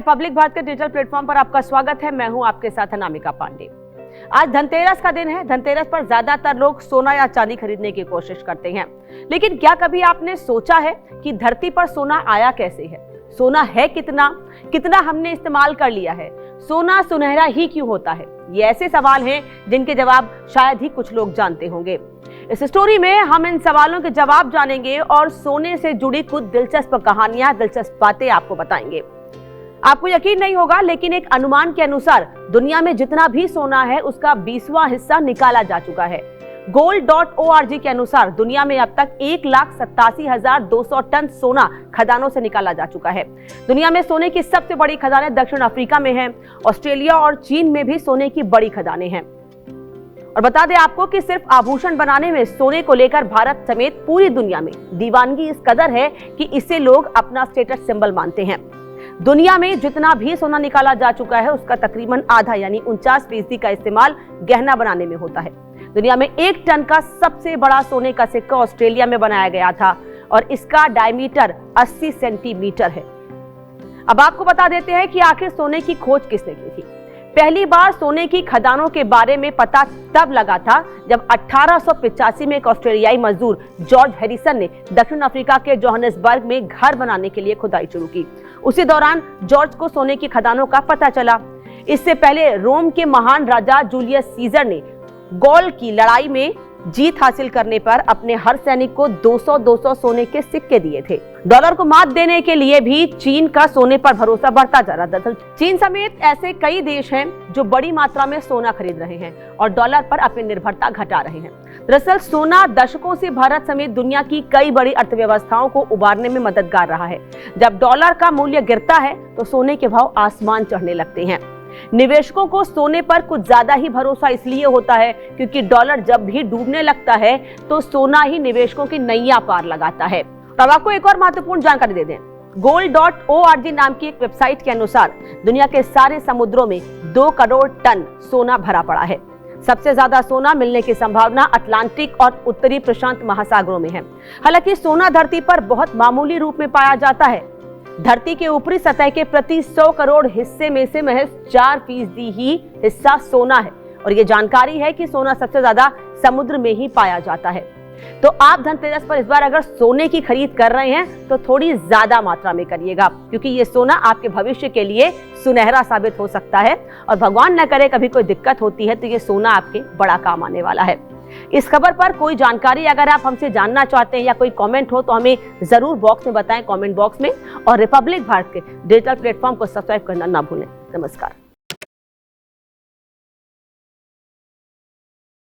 Republic Bharat के digital platform पर आपका स्वागत है। मैं हूं आपके साथ अनामिका पांडे। आज धनतेरस का दिन है। धनतेरस पर ज्यादातर लोग सोना या चांदी खरीदने की कोशिश करते हैं, लेकिन क्या कभी आपने सोचा है कि धरती पर सोना आया कैसे है? सोना है कितना हमने इस्तेमाल कर लिया है? सोना सुनहरा ही क्यों होता है? ये ऐसे सवाल हैं जिनके जवाब शायद ही कुछ लोग जानते होंगे। इस स्टोरी में हम इन सवालों के जवाब जानेंगे और सोने से जुड़ी कुछ दिलचस्प कहानियां, दिलचस्प बातें आपको बताएंगे। आपको यकीन नहीं होगा, लेकिन एक अनुमान के अनुसार दुनिया में जितना भी सोना है उसका 20वां हिस्सा निकाला जा चुका है। gold.org के अनुसार दुनिया में अब तक 1,87,200 टन सोना खदानों से निकाला जा चुका है। दुनिया में सोने की सबसे बड़ी खदानें दक्षिण अफ्रीका में हैं। ऑस्ट्रेलिया और चीन में भी सोने की बड़ी खदानें हैं। और बता दें आपको कि सिर्फ आभूषण बनाने में सोने को लेकर भारत समेत पूरी दुनिया में दीवानगी इस कदर है कि इसे लोग अपना स्टेटस सिंबल मानते हैं। दुनिया में जितना भी सोना निकाला जा चुका है उसका तकरीबन आधा यानी 49% का इस्तेमाल गहना बनाने में होता है। दुनिया में 1 टन का सबसे बड़ा सोने का सिक्का ऑस्ट्रेलिया में बनाया गया था और इसका डायमीटर 80 सेंटीमीटर है। अब आपको बता देते हैं कि आखिर सोने की खोज किसने की थी। पहली बार सोने की खदानों के बारे में पता तब लगा था जब 1885 में एक ऑस्ट्रेलियाई मजदूर जॉर्ज हैरिसन ने दक्षिण अफ्रीका के जोहानिसबर्ग में घर बनाने के लिए खुदाई शुरू की। उसी दौरान जॉर्ज को सोने की खदानों का पता चला। इससे पहले रोम के महान राजा जूलियस सीजर ने गॉल की लड़ाई में जीत हासिल करने पर अपने हर सैनिक को 200 सोने के सिक्के दिए थे। डॉलर को मात देने के लिए भी चीन का सोने पर भरोसा बढ़ता जा रहा था। चीन समेत ऐसे कई देश हैं जो बड़ी मात्रा में सोना खरीद रहे हैं और डॉलर पर अपनी निर्भरता घटा रहे हैं। दरअसल सोना दशकों से भारत समेत दुनिया की कई बड़ी अर्थव्यवस्थाओं को उबारने में मददगार रहा है। जब डॉलर का मूल्य गिरता है तो सोने के भाव आसमान चढ़ने लगते हैं। निवेशकों को सोने पर कुछ ज्यादा ही भरोसा इसलिए होता है क्योंकि डॉलर जब भी डूबने लगता है तो सोना ही निवेशकों की नैया पार लगाता है। अब आपको एक और महत्वपूर्ण जानकारी दे दें। gold.org नाम की एक वेबसाइट के अनुसार दुनिया के सारे समुद्रों में 2 करोड़ टन सोना भरा पड़ा है। सबसे ज्यादा सोना मिलने की संभावना अटलांटिक और उत्तरी प्रशांत महासागरों में है। हालांकि सोना धरती पर बहुत मामूली रूप में पाया जाता है। धरती के ऊपरी सतह के प्रति 100 करोड़ हिस्से में से महज 4% ही हिस्सा सोना है और ये जानकारी है कि सोना सबसे ज्यादा समुद्र में ही पाया जाता है। तो आप धनतेरस पर इस बार अगर सोने की खरीद कर रहे हैं तो थोड़ी ज्यादा मात्रा में करिएगा, क्योंकि ये सोना आपके भविष्य के लिए सुनहरा साबित हो सकता है और भगवान न करे कभी कोई दिक्कत होती है तो ये सोना आपके बड़ा काम आने वाला है। इस खबर पर कोई जानकारी अगर आप हमसे जानना चाहते हैं या कोई कमेंट हो तो हमें जरूर बॉक्स में बताएं, कमेंट बॉक्स में। और रिपब्लिक भारत के डिजिटल प्लेटफॉर्म को सब्सक्राइब करना ना भूलें। नमस्कार।